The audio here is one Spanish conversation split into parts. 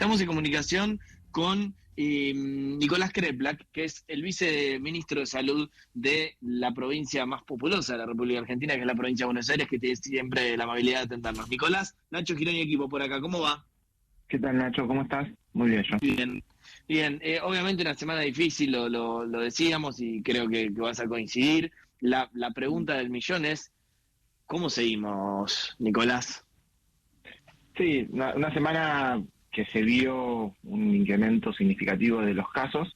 Estamos en comunicación con Nicolás Kreplak, que es el viceministro de Salud de la provincia más populosa de la República Argentina, que es la provincia de Buenos Aires, que tiene siempre la amabilidad de atendernos. Nicolás, Nacho Girón y equipo por acá, ¿cómo va? ¿Qué tal, Nacho? ¿Cómo estás? Muy bien, yo. Bien. Obviamente una semana difícil, lo decíamos, y creo que vas a coincidir. La pregunta del millón es, ¿cómo seguimos, Nicolás? Sí, una semana que se vio un incremento significativo de los casos.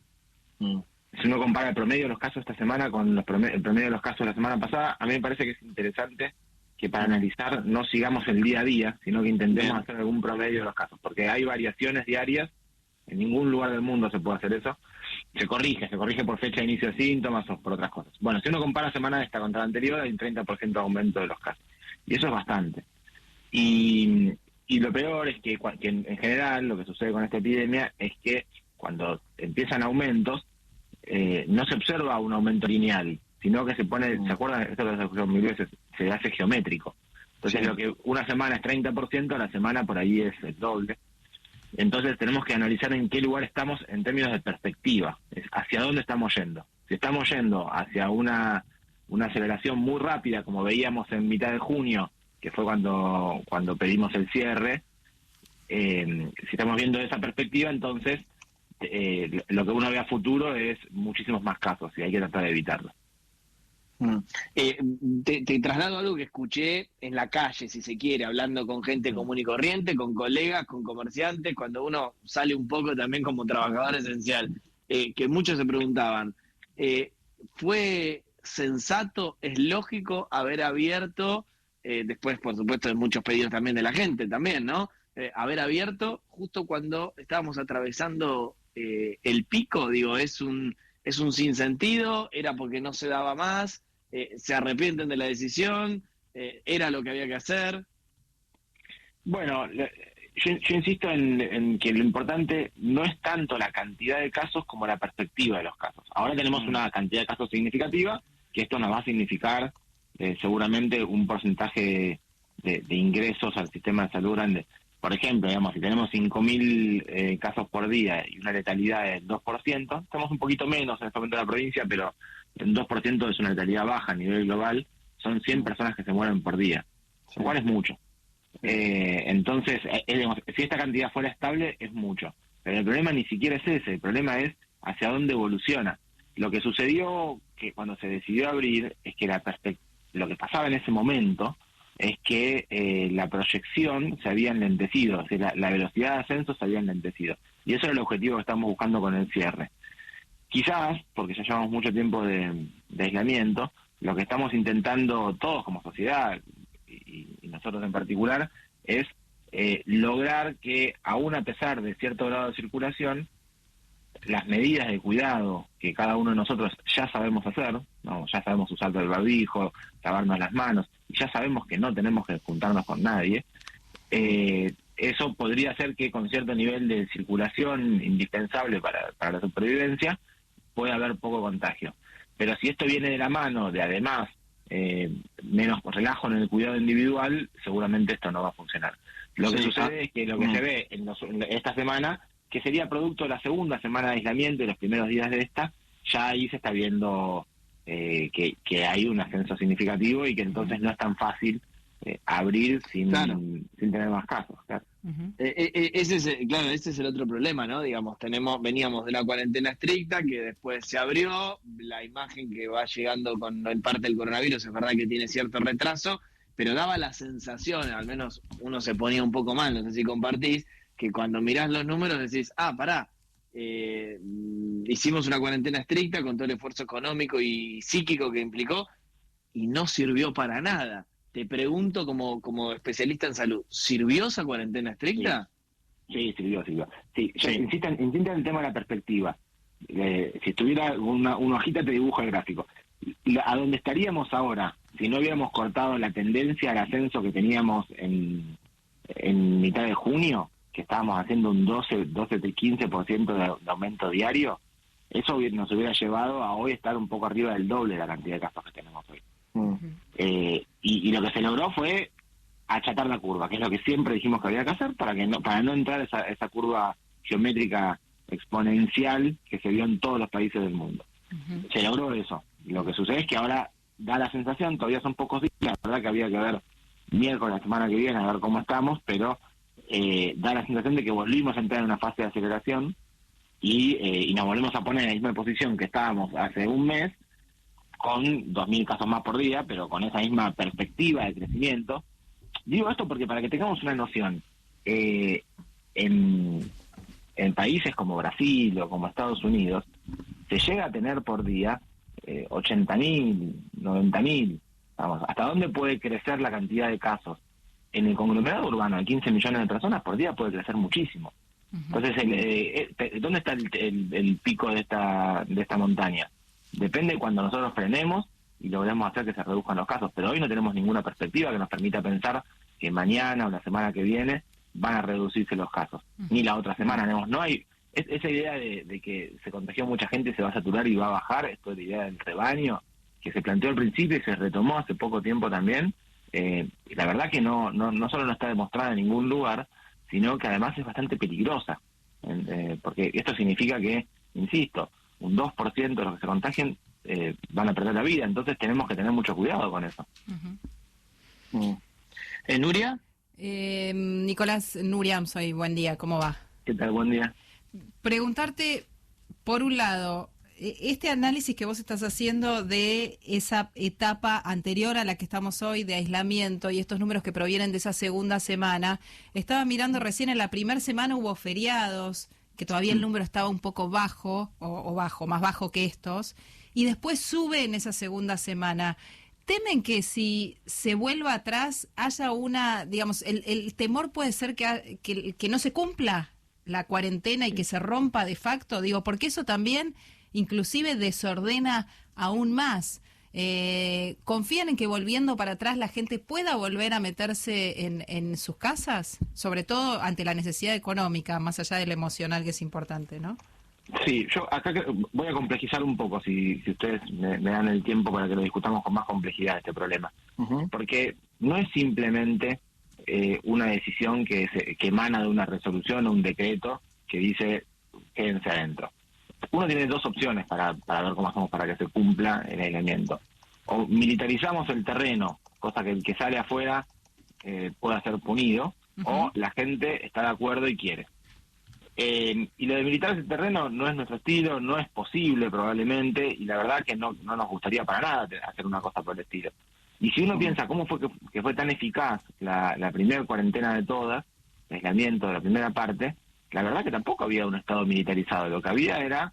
Si uno compara el promedio de los casos esta semana con el promedio de los casos de la semana pasada, a mí me parece que es interesante que para analizar no sigamos el día a día, sino que intentemos hacer algún promedio de los casos, porque hay variaciones diarias, en ningún lugar del mundo se puede hacer eso. Se corrige por fecha de inicio de síntomas o por otras cosas. Bueno, si uno compara semana esta contra la anterior, hay un 30% de aumento de los casos, y eso es bastante. Y lo peor es que en general lo que sucede con esta epidemia es que cuando empiezan aumentos, no se observa un aumento lineal, sino que se pone, ¿se acuerdan? Esto lo he escuchado mil veces, se hace geométrico. Entonces sí. Lo que una semana es 30%, la semana por ahí es el doble. Entonces tenemos que analizar en qué lugar estamos en términos de perspectiva, hacia dónde estamos yendo. Si estamos yendo hacia una aceleración muy rápida, como veíamos en mitad de junio, que fue cuando pedimos el cierre, si estamos viendo esa perspectiva, entonces lo que uno ve a futuro es muchísimos más casos y hay que tratar de evitarlo. Te traslado algo que escuché en la calle, si se quiere, hablando con gente común y corriente, con colegas, con comerciantes, cuando uno sale un poco también como trabajador esencial, que muchos se preguntaban, ¿fue sensato, es lógico haber abierto, después por supuesto de muchos pedidos también de la gente también, ¿no? Haber abierto justo cuando estábamos atravesando el pico? Digo, es un sinsentido, era porque no se daba más, se arrepienten de la decisión, era lo que había que hacer. Bueno, yo insisto en que lo importante no es tanto la cantidad de casos como la perspectiva de los casos. Ahora tenemos una cantidad de casos significativa, que esto nos va a significar seguramente un porcentaje de ingresos al sistema de salud grande. Por ejemplo, digamos, si tenemos 5.000 casos por día y una letalidad del 2%, estamos un poquito menos en este momento en la provincia, pero el 2% es una letalidad baja a nivel global, son 100 personas que se mueren por día, lo cual es mucho. Entonces, digamos, si esta cantidad fuera estable, es mucho. Pero el problema ni siquiera es ese, el problema es hacia dónde evoluciona. Lo que sucedió que cuando se decidió abrir es que lo que pasaba en ese momento es que la proyección se había enlentecido, o sea, la velocidad de ascenso se había enlentecido. Y eso era el objetivo que estamos buscando con el cierre. Quizás, porque ya llevamos mucho tiempo de aislamiento, lo que estamos intentando todos como sociedad, y nosotros en particular, es lograr que, aún a pesar de cierto grado de circulación, las medidas de cuidado que cada uno de nosotros ya sabemos hacer, ¿no? Ya sabemos usar el barbijo, lavarnos las manos, y ya sabemos que no tenemos que juntarnos con nadie, eso podría hacer que con cierto nivel de circulación indispensable para la supervivencia pueda haber poco contagio. Pero si esto viene de la mano de además menos relajo en el cuidado individual, seguramente esto no va a funcionar. Lo que sucede es que lo que se ve en esta semana, que sería producto de la segunda semana de aislamiento y los primeros días de esta, ya ahí se está viendo que hay un ascenso significativo y que entonces no es tan fácil abrir sin tener más casos. Claro. Ese es el otro problema, ¿no? Digamos, veníamos de la cuarentena estricta, que después se abrió, la imagen que va llegando con el parte del coronavirus es verdad que tiene cierto retraso, pero daba la sensación, al menos uno se ponía un poco mal, no sé si compartís, que cuando mirás los números decís, pará, hicimos una cuarentena estricta con todo el esfuerzo económico y psíquico que implicó y no sirvió para nada. Te pregunto como especialista en salud, ¿sirvió esa cuarentena estricta? Sí, sirvió. Sí, insisto en el tema de la perspectiva. Si estuviera una hojita te dibujo el gráfico. ¿A dónde estaríamos ahora si no hubiéramos cortado la tendencia al ascenso que teníamos en mitad de junio, que estábamos haciendo un 15% de aumento diario? Eso nos hubiera llevado a hoy estar un poco arriba del doble de la cantidad de casos que tenemos hoy. Y lo que se logró fue achatar la curva, que es lo que siempre dijimos que había que hacer para no entrar esa curva geométrica exponencial que se vio en todos los países del mundo. Se logró eso. Lo que sucede es que ahora da la sensación, todavía son pocos días, la verdad que había que ver miércoles la semana que viene a ver cómo estamos, pero da la sensación de que volvimos a entrar en una fase de aceleración y nos volvemos a poner en la misma posición que estábamos hace un mes, con 2.000 casos más por día, pero con esa misma perspectiva de crecimiento. Digo esto porque para que tengamos una noción, en países como Brasil o como Estados Unidos, se llega a tener por día 80.000, 90.000. Vamos, ¿hasta dónde puede crecer la cantidad de casos? En el conglomerado urbano de 15 millones de personas por día puede crecer muchísimo. Entonces, ¿dónde está el pico de esta montaña? Depende cuando nosotros frenemos y logremos hacer que se reduzcan los casos, pero hoy no tenemos ninguna perspectiva que nos permita pensar que mañana o la semana que viene van a reducirse los casos, ni la otra semana. No hay esa idea de que se contagió mucha gente y se va a saturar y va a bajar. Esto es la idea del rebaño que se planteó al principio y se retomó hace poco tiempo también. La verdad que no solo no está demostrada en ningún lugar, sino que además es bastante peligrosa, porque esto significa que, insisto, un 2% de los que se contagien van a perder la vida, entonces tenemos que tener mucho cuidado con eso. ¿Nuria? Nicolás, Nuria, soy. Buen día, ¿cómo va? ¿Qué tal? Buen día. Preguntarte, por un lado, este análisis que vos estás haciendo de esa etapa anterior a la que estamos hoy de aislamiento y estos números que provienen de esa segunda semana, estaba mirando recién en la primera semana hubo feriados, que todavía el número estaba un poco bajo, o bajo, más bajo que estos, y después sube en esa segunda semana. ¿Temen que si se vuelva atrás haya una, digamos, el temor puede ser que no se cumpla la cuarentena y que se rompa de facto? Digo, porque eso también inclusive desordena aún más. ¿Confían en que volviendo para atrás la gente pueda volver a meterse en sus casas? Sobre todo ante la necesidad económica, más allá del emocional, que es importante, ¿no? Sí, yo acá voy a complejizar un poco, si ustedes me dan el tiempo para que lo discutamos con más complejidad este problema. Porque no es simplemente una decisión que emana de una resolución o un decreto que dice quédense adentro. Uno tiene dos opciones para ver cómo hacemos para que se cumpla el aislamiento. O militarizamos el terreno, cosa que el que sale afuera pueda ser punido, o la gente está de acuerdo y quiere. Y lo de militarizar el terreno no es nuestro estilo, no es posible probablemente, y la verdad que no nos gustaría para nada hacer una cosa por el estilo. Y si uno piensa cómo fue que fue tan eficaz la primera cuarentena de todas, el aislamiento de la primera parte, la verdad que tampoco había un Estado militarizado. Lo que había era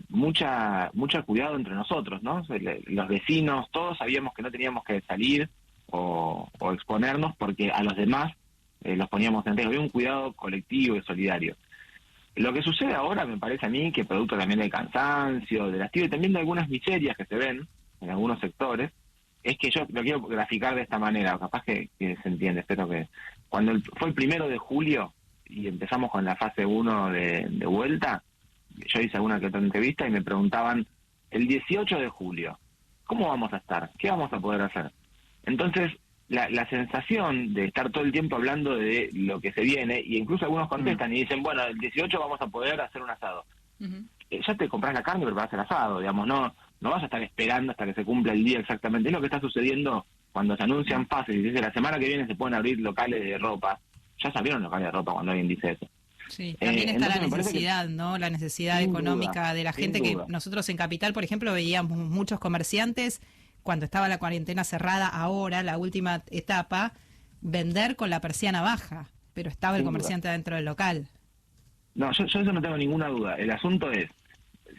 mucha cuidado entre nosotros, ¿no? Los vecinos, todos sabíamos que no teníamos que salir o exponernos porque a los demás los poníamos en riesgo. Había un cuidado colectivo y solidario. Lo que sucede ahora, me parece a mí, que producto también del cansancio, del hastío y también de algunas miserias que se ven en algunos sectores, es que yo lo quiero graficar de esta manera, capaz que se entiende, espero que... Cuando fue el 1 de julio y empezamos con la fase 1 de vuelta, yo hice alguna que otra entrevista y me preguntaban, el 18 de julio, ¿cómo vamos a estar? ¿Qué vamos a poder hacer? Entonces, la sensación de estar todo el tiempo hablando de lo que se viene, y incluso algunos contestan y dicen, bueno, el 18 vamos a poder hacer un asado. Ya te compras la carne y preparas el asado, digamos, no vas a estar esperando hasta que se cumpla el día exactamente. Es lo que está sucediendo cuando se anuncian fases y dice la semana que viene se pueden abrir locales de ropa. Ya se abrieron locales de ropa cuando alguien dice eso. Sí, también está la necesidad, ¿no? La necesidad económica de la gente, que nosotros en Capital, por ejemplo, veíamos muchos comerciantes cuando estaba la cuarentena cerrada, ahora, la última etapa, vender con la persiana baja, pero estaba el comerciante dentro del local. No, yo eso no tengo ninguna duda. El asunto es,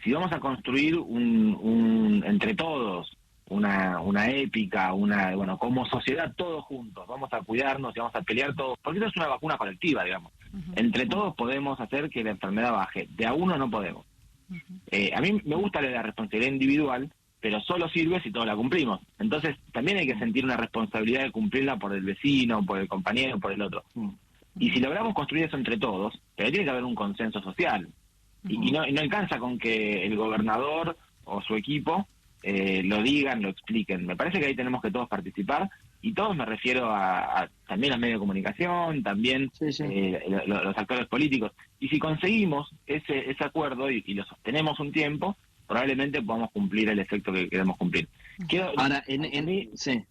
si vamos a construir un entre todos, una épica, bueno, como sociedad todos juntos, vamos a cuidarnos y vamos a pelear todos, porque eso es una vacuna colectiva, digamos. Entre todos podemos hacer que la enfermedad baje, de a uno no podemos. A mí me gusta la responsabilidad individual, pero solo sirve si todos la cumplimos. Entonces también hay que sentir una responsabilidad de cumplirla por el vecino, por el compañero, por el otro. Y si logramos construir eso entre todos, pero tiene que haber un consenso social. Y no alcanza con que el gobernador o su equipo lo digan, lo expliquen. Me parece que ahí tenemos que todos participar y todos me refiero a también los medios de comunicación, también los actores políticos. Y si conseguimos ese acuerdo y lo sostenemos un tiempo, probablemente podamos cumplir el efecto que queremos cumplir. Ahora, sí.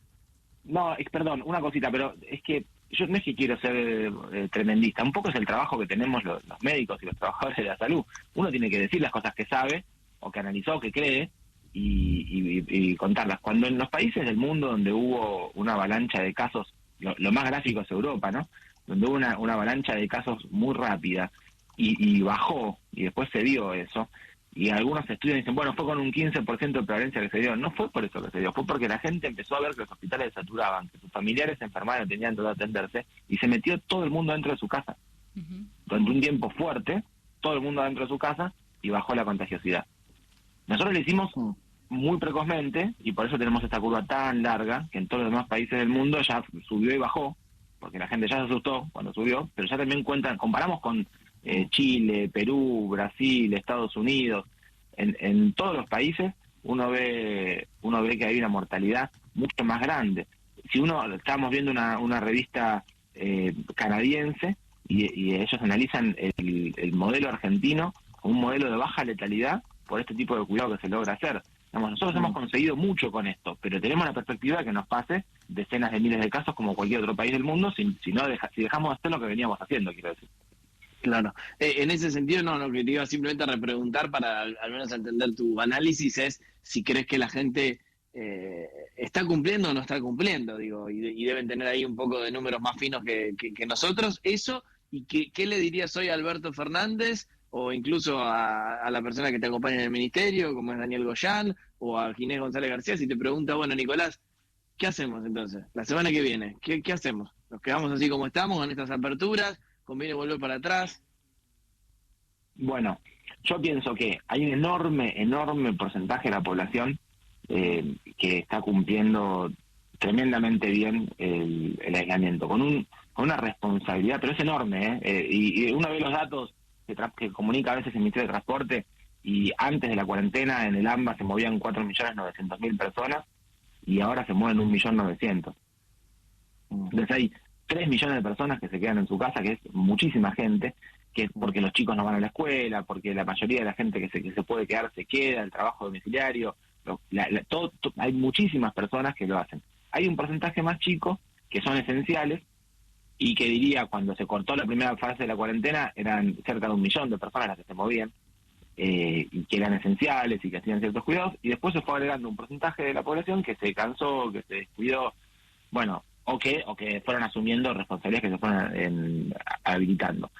No, perdón, una cosita, pero es que yo no es que quiero ser tremendista, un poco es el trabajo que tenemos los médicos y los trabajadores de la salud. Uno tiene que decir las cosas que sabe, o que analizó, que cree, y contarlas. Cuando en los países del mundo donde hubo una avalancha de casos, lo más gráfico es Europa, ¿no? Donde hubo una avalancha de casos muy rápida y bajó, y después se dio eso, y algunos estudios dicen, bueno, fue con un 15% de prevalencia que se dio. No fue por eso que se dio, fue porque la gente empezó a ver que los hospitales se saturaban, que sus familiares se enfermaban, no tenían todo atenderse, y se metió todo el mundo dentro de su casa. Durante un tiempo fuerte, todo el mundo dentro de su casa, y bajó la contagiosidad. Nosotros lo hicimos muy precozmente, y por eso tenemos esta curva tan larga, que en todos los demás países del mundo ya subió y bajó, porque la gente ya se asustó cuando subió, pero ya también comparamos con Chile, Perú, Brasil, Estados Unidos, en todos los países uno ve que hay una mortalidad mucho más grande. Si estábamos viendo una revista canadiense, y ellos analizan el modelo argentino como un modelo de baja letalidad por este tipo de cuidado que se logra hacer. Nosotros hemos conseguido mucho con esto, pero tenemos la perspectiva de que nos pase decenas de miles de casos como cualquier otro país del mundo si dejamos de hacer lo que veníamos haciendo, quiero decir. Claro. En ese sentido, no, lo que te iba simplemente a repreguntar para al menos entender tu análisis es si crees que la gente está cumpliendo o no está cumpliendo, digo, y deben tener ahí un poco de números más finos que nosotros. Eso, y ¿qué le dirías hoy a Alberto Fernández o incluso a la persona que te acompaña en el ministerio, como es Daniel Goyán, o a Ginés González García, si te pregunta, bueno, Nicolás, ¿qué hacemos entonces? La semana que viene, ¿qué hacemos? ¿Nos quedamos así como estamos con estas aperturas? ¿Conviene volver para atrás? Bueno, yo pienso que hay un enorme porcentaje de la población que está cumpliendo tremendamente bien el aislamiento, con una responsabilidad, pero es enorme, y uno ve los datos que comunica a veces el Ministerio de Transporte, y antes de la cuarentena en el AMBA se movían 4.900.000 personas, y ahora se mueven 1.900.000. Entonces hay 3 millones de personas que se quedan en su casa, que es muchísima gente, que es porque los chicos no van a la escuela, porque la mayoría de la gente que se puede quedar se queda, el trabajo domiciliario, hay muchísimas personas que lo hacen. Hay un porcentaje más chico que son esenciales, y que diría, cuando se cortó la primera fase de la cuarentena, eran cerca de 1 millón de personas las que se movían, y que eran esenciales y que hacían ciertos cuidados, y después se fue agregando un porcentaje de la población que se cansó, que se descuidó, bueno, o que fueron asumiendo responsabilidades que se fueron habilitando.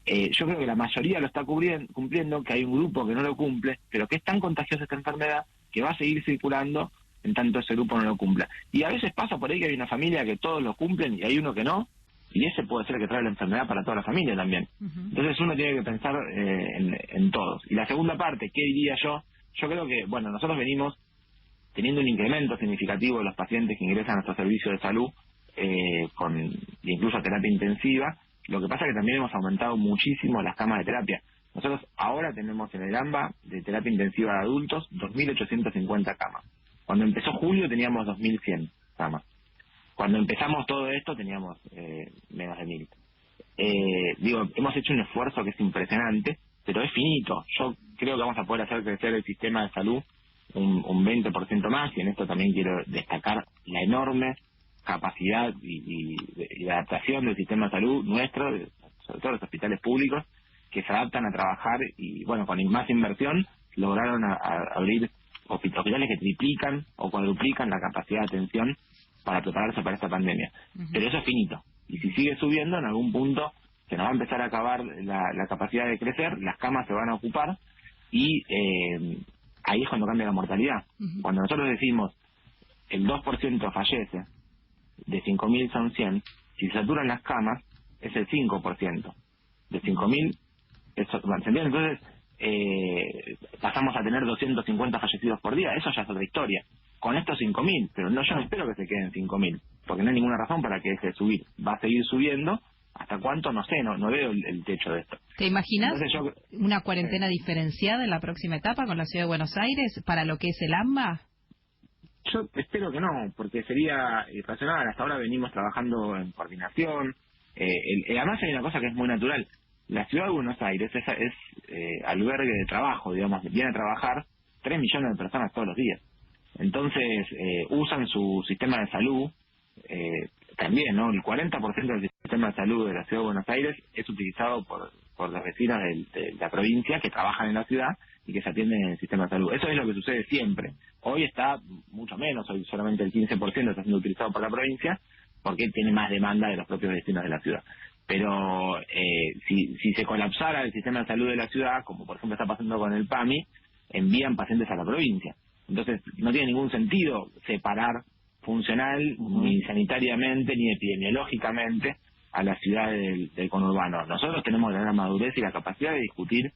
Yo creo que la mayoría lo está cumpliendo, que hay un grupo que no lo cumple, pero que es tan contagiosa esta enfermedad que va a seguir circulando en tanto ese grupo no lo cumpla. Y a veces pasa por ahí que hay una familia que todos lo cumplen y hay uno que no, y ese puede ser que trae la enfermedad para toda la familia también. Entonces uno tiene que pensar en todos. Y la segunda parte, ¿qué diría yo? Yo creo que, bueno, nosotros venimos teniendo un incremento significativo de los pacientes que ingresan a nuestro servicio de salud, incluso terapia intensiva. Lo que pasa es que también hemos aumentado muchísimo las camas de terapia. Nosotros ahora tenemos en el AMBA de terapia intensiva de adultos 2.850 camas. Cuando empezó julio teníamos 2.100 camas. Cuando empezamos todo esto teníamos menos de 1.000. Hemos hecho un esfuerzo que es impresionante, pero es finito. Yo creo que vamos a poder hacer crecer el sistema de salud un 20% más, y en esto también quiero destacar la enorme capacidad y adaptación del sistema de salud nuestro, sobre todo los hospitales públicos, que se adaptan a trabajar y, bueno, con más inversión lograron abrir hospitales que triplican o cuadruplican la capacidad de atención para prepararse para esta pandemia. Pero eso es finito, y si sigue subiendo, en algún punto se nos va a empezar a acabar la capacidad de crecer, las camas se van a ocupar, y ahí es cuando cambia la mortalidad. Cuando nosotros decimos el 2% fallece, de 5.000 son 100, si se saturan las camas, es el 5%. De 5.000, eso, ¿se entiende? Entonces, pasamos a tener 250 fallecidos por día, eso ya es otra historia. Con estos 5.000, pero yo no espero que se queden 5.000, porque no hay ninguna razón para que deje de subir. Va a seguir subiendo. ¿Hasta cuánto? No sé, no veo el techo de esto. ¿Te imaginas una cuarentena diferenciada en la próxima etapa con la Ciudad de Buenos Aires para lo que es el AMBA? Yo espero que no, porque sería irracional. Hasta ahora venimos trabajando en coordinación. Además hay una cosa que es muy natural. La ciudad de Buenos Aires es albergue de trabajo, digamos. Viene a trabajar 3 millones de personas todos los días. Entonces usan su sistema de salud también, ¿no? El 40% del sistema de salud de la ciudad de Buenos Aires es utilizado por los vecinos de la provincia que trabajan en la ciudad y que se atienden en el sistema de salud. Eso es lo que sucede siempre. Hoy está mucho menos, hoy solamente el 15% está siendo utilizado por la provincia porque tiene más demanda de los propios vecinos de la ciudad. Pero si se colapsara el sistema de salud de la ciudad, como por ejemplo está pasando con el PAMI, envían pacientes a la provincia. Entonces no tiene ningún sentido separar funcional, ni sanitariamente, ni epidemiológicamente a la ciudad del conurbano. Nosotros tenemos la madurez y la capacidad de discutir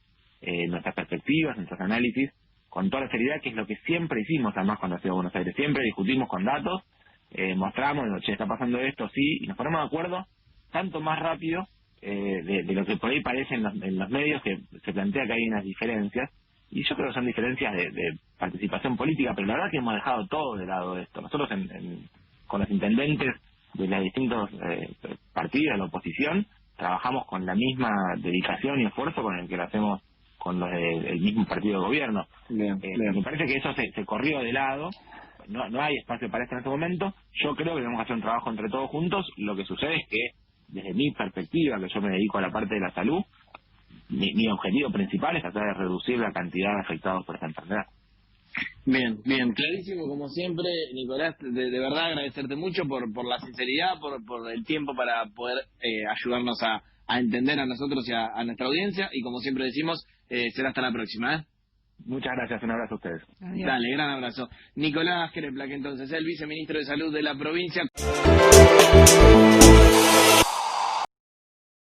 nuestras perspectivas, nuestros análisis, con toda la seriedad, que es lo que siempre hicimos además con la ciudad de Buenos Aires. Siempre discutimos con datos, mostramos, che, está pasando esto, sí, y nos ponemos de acuerdo tanto más rápido de lo que por ahí parece en los medios, que se plantea que hay unas diferencias, y yo creo que son diferencias de participación política, pero la verdad que hemos dejado todo de lado de esto. Nosotros con los intendentes de los distintos partidos de la oposición trabajamos con la misma dedicación y esfuerzo con el que lo hacemos con los del mismo partido de gobierno. Bien. Me parece que eso se corrió de lado. No hay espacio para esto en este momento. Yo creo que tenemos que hacer un trabajo entre todos juntos. Lo que sucede es que, desde mi perspectiva, que yo me dedico a la parte de la salud, mi objetivo principal es tratar de reducir la cantidad de afectados por esta enfermedad. Bien, clarísimo como siempre, Nicolás, de verdad agradecerte mucho por la sinceridad, por el tiempo para poder ayudarnos a entender a nosotros y a nuestra audiencia, y como siempre decimos, será hasta la próxima, ¿eh? Muchas gracias, un abrazo a ustedes. Adiós. Dale, gran abrazo. Nicolás Querepla, que entonces es el viceministro de Salud de la provincia.